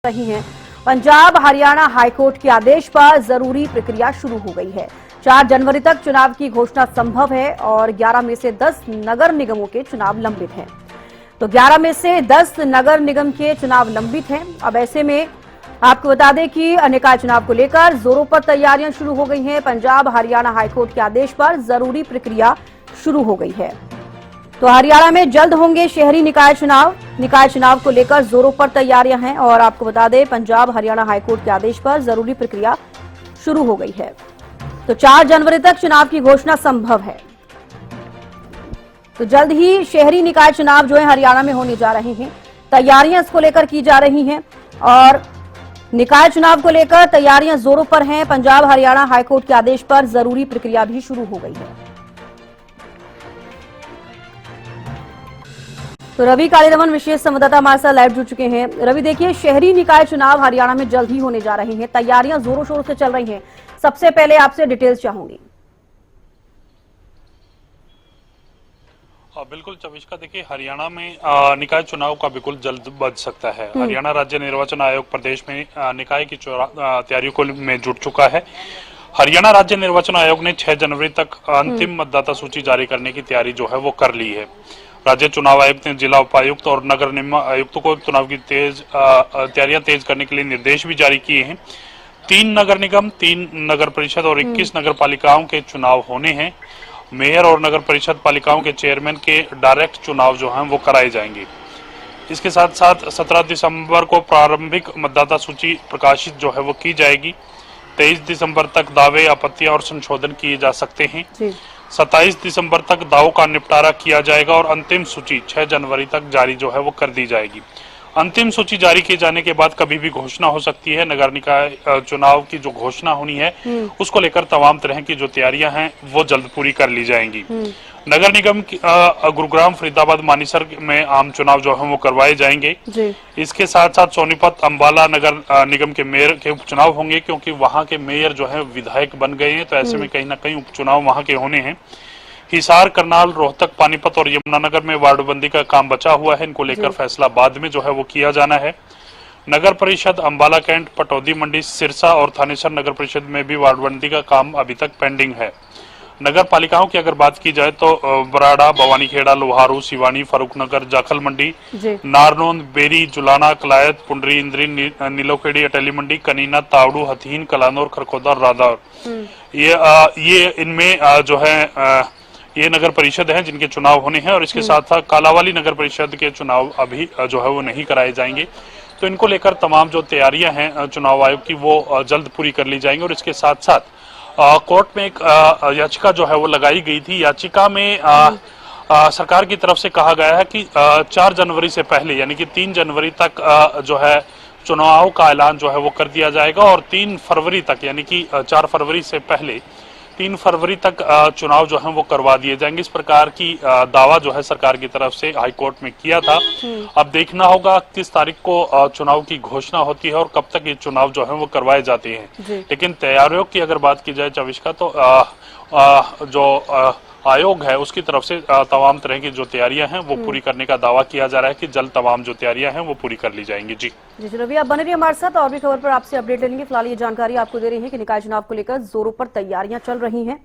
रही हैं। पंजाब हरियाणा हाईकोर्ट के आदेश पर जरूरी प्रक्रिया शुरू हो गई है। 4 जनवरी तक चुनाव की घोषणा संभव है और 11 में से 10 नगर निगमों के चुनाव लंबित हैं। तो 11 में से 10 नगर निगम के चुनाव लंबित हैं। अब ऐसे में आपको बता दें कि निकाय चुनाव को लेकर जोरों पर तैयारियां शुरू हो गई हैं। पंजाब हरियाणा हाईकोर्ट के आदेश पर जरूरी प्रक्रिया शुरू हो गई है। तो हरियाणा में जल्द होंगे शहरी निकाय चुनाव। निकाय चुनाव को लेकर जोरों पर तैयारियां हैं और आपको बता दें पंजाब हरियाणा हाईकोर्ट के आदेश पर जरूरी प्रक्रिया शुरू हो गई है। तो 4 जनवरी तक चुनाव की घोषणा संभव है। तो जल्द ही शहरी निकाय चुनाव जो है हरियाणा में होने जा रहे हैं। तैयारियां इसको लेकर की जा रही हैं और निकाय चुनाव को लेकर तैयारियां जोरों पर हैं। पंजाब हरियाणा हाईकोर्ट के आदेश पर जरूरी प्रक्रिया भी शुरू हो गई है। तो रवि कालीरमन विशेष संवाददाता हमारे साथ लाइव जुड़ चुके हैं। रवि, देखिए शहरी निकाय चुनाव हरियाणा में जल्द ही होने जा रहे हैं। तैयारियां जोरों शोरों से चल रही हैं। सबसे पहले आपसे डिटेल्स चाहूंगी। बिल्कुल चविष्का, देखिए हरियाणा में निकाय चुनाव का बिल्कुल जल्द बज सकता है। हरियाणा राज्य निर्वाचन आयोग प्रदेश में निकाय की तैयारियों को में जुट चुका है। हरियाणा राज्य निर्वाचन आयोग ने 6 जनवरी तक अंतिम मतदाता सूची जारी करने की तैयारी जो है वो कर ली है। राज्य चुनाव आयुक्त ने जिला उपायुक्त और नगर निगम आयुक्तों को चुनाव की तैयारियां तेज करने के लिए निर्देश भी जारी किए हैं। 3 नगर निगम, 3 नगर परिषद और 21 नगर पालिकाओं के चुनाव होने हैं। मेयर और नगर परिषद पालिकाओं के चेयरमैन के डायरेक्ट चुनाव जो हैं वो कराए जाएंगे। इसके साथ साथ 17 दिसंबर को प्रारंभिक मतदाता सूची प्रकाशित जो है वो की जाएगी। 23 दिसंबर तक दावे, आपत्तियां और संशोधन किए जा सकते हैं। 27 दिसंबर तक दावों का निपटारा किया जाएगा और अंतिम सूची 6 जनवरी तक जारी जो है वो कर दी जाएगी। अंतिम सूची जारी किए जाने के बाद कभी भी घोषणा हो सकती है। नगर निकाय चुनाव की जो घोषणा होनी है उसको लेकर तमाम तरह की जो तैयारियां हैं वो जल्द पूरी कर ली जाएंगी। नगर निगम गुरुग्राम, फरीदाबाद, मानेसर में आम चुनाव जो है वो करवाए जाएंगे। इसके साथ साथ सोनीपत, अंबाला नगर निगम के मेयर के उपचुनाव होंगे, क्योंकि वहां के मेयर जो है विधायक बन गए हैं। तो ऐसे में कहीं ना कहीं उपचुनाव वहां के होने हैं। हिसार, करनाल, रोहतक, पानीपत और यमुनानगर में वार्डबंदी का काम बचा हुआ है। इनको लेकर फैसला बाद में जो है वो किया जाना है। नगर परिषद अंबाला कैंट, पटौदी मंडी, सिरसा और थानेसर नगर परिषद में भी वार्डबंदी का काम अभी तक पेंडिंग है। नगर पालिकाओं की अगर बात की जाए तो बराड़ा, भवानीखेड़ा, लोहारू, सिवानी, फरूखनगर, जाखल मंडी, नारनौंद, बेरी, जुलाना, कलायत, पुंडरी, इंद्री, नीलोखेड़ी, अटेली मंडी, कनीना, तावड़ू, हथीन, कलानौर, खरखोदा और रादौर, ये इनमें जो है ये नगर परिषद हैं जिनके चुनाव होने हैं। और इसके साथ साथ कालावाली नगर परिषद के चुनाव अभी जो है वो नहीं कराए जाएंगे। तो इनको लेकर तमाम जो तैयारियां हैं चुनाव आयोग की वो जल्द पूरी कर ली जाएंगी। और इसके साथ साथ कोर्ट में एक याचिका जो है वो लगाई गई थी। याचिका में सरकार की तरफ से कहा गया है कि 4 जनवरी से पहले यानी कि 3 जनवरी तक जो है चुनाव का ऐलान जो है वो कर दिया जाएगा और 3 फरवरी तक यानी कि 4 फरवरी से पहले 3 फरवरी तक चुनाव जो है वो करवा दिए जाएंगे। इस प्रकार की दावा जो है सरकार की तरफ से हाई कोर्ट में किया था। अब देखना होगा किस तारीख को चुनाव की घोषणा होती है और कब तक ये चुनाव जो है वो करवाए जाते हैं। लेकिन तैयारियों की अगर बात की जाए चविष्का, तो जो आयोग है उसकी तरफ से तमाम तरह की जो तैयारियां हैं वो पूरी करने का दावा किया जा रहा है कि जल्द तमाम जो तैयारियां हैं वो पूरी कर ली जाएंगी। जी रवि, आप बने रहिए हमारे साथ और भी खबर पर आपसे अपडेट लेंगे। फिलहाल ये जानकारी आपको दे रही है कि निकाय चुनाव को लेकर जोरों पर तैयारियां चल रही हैं।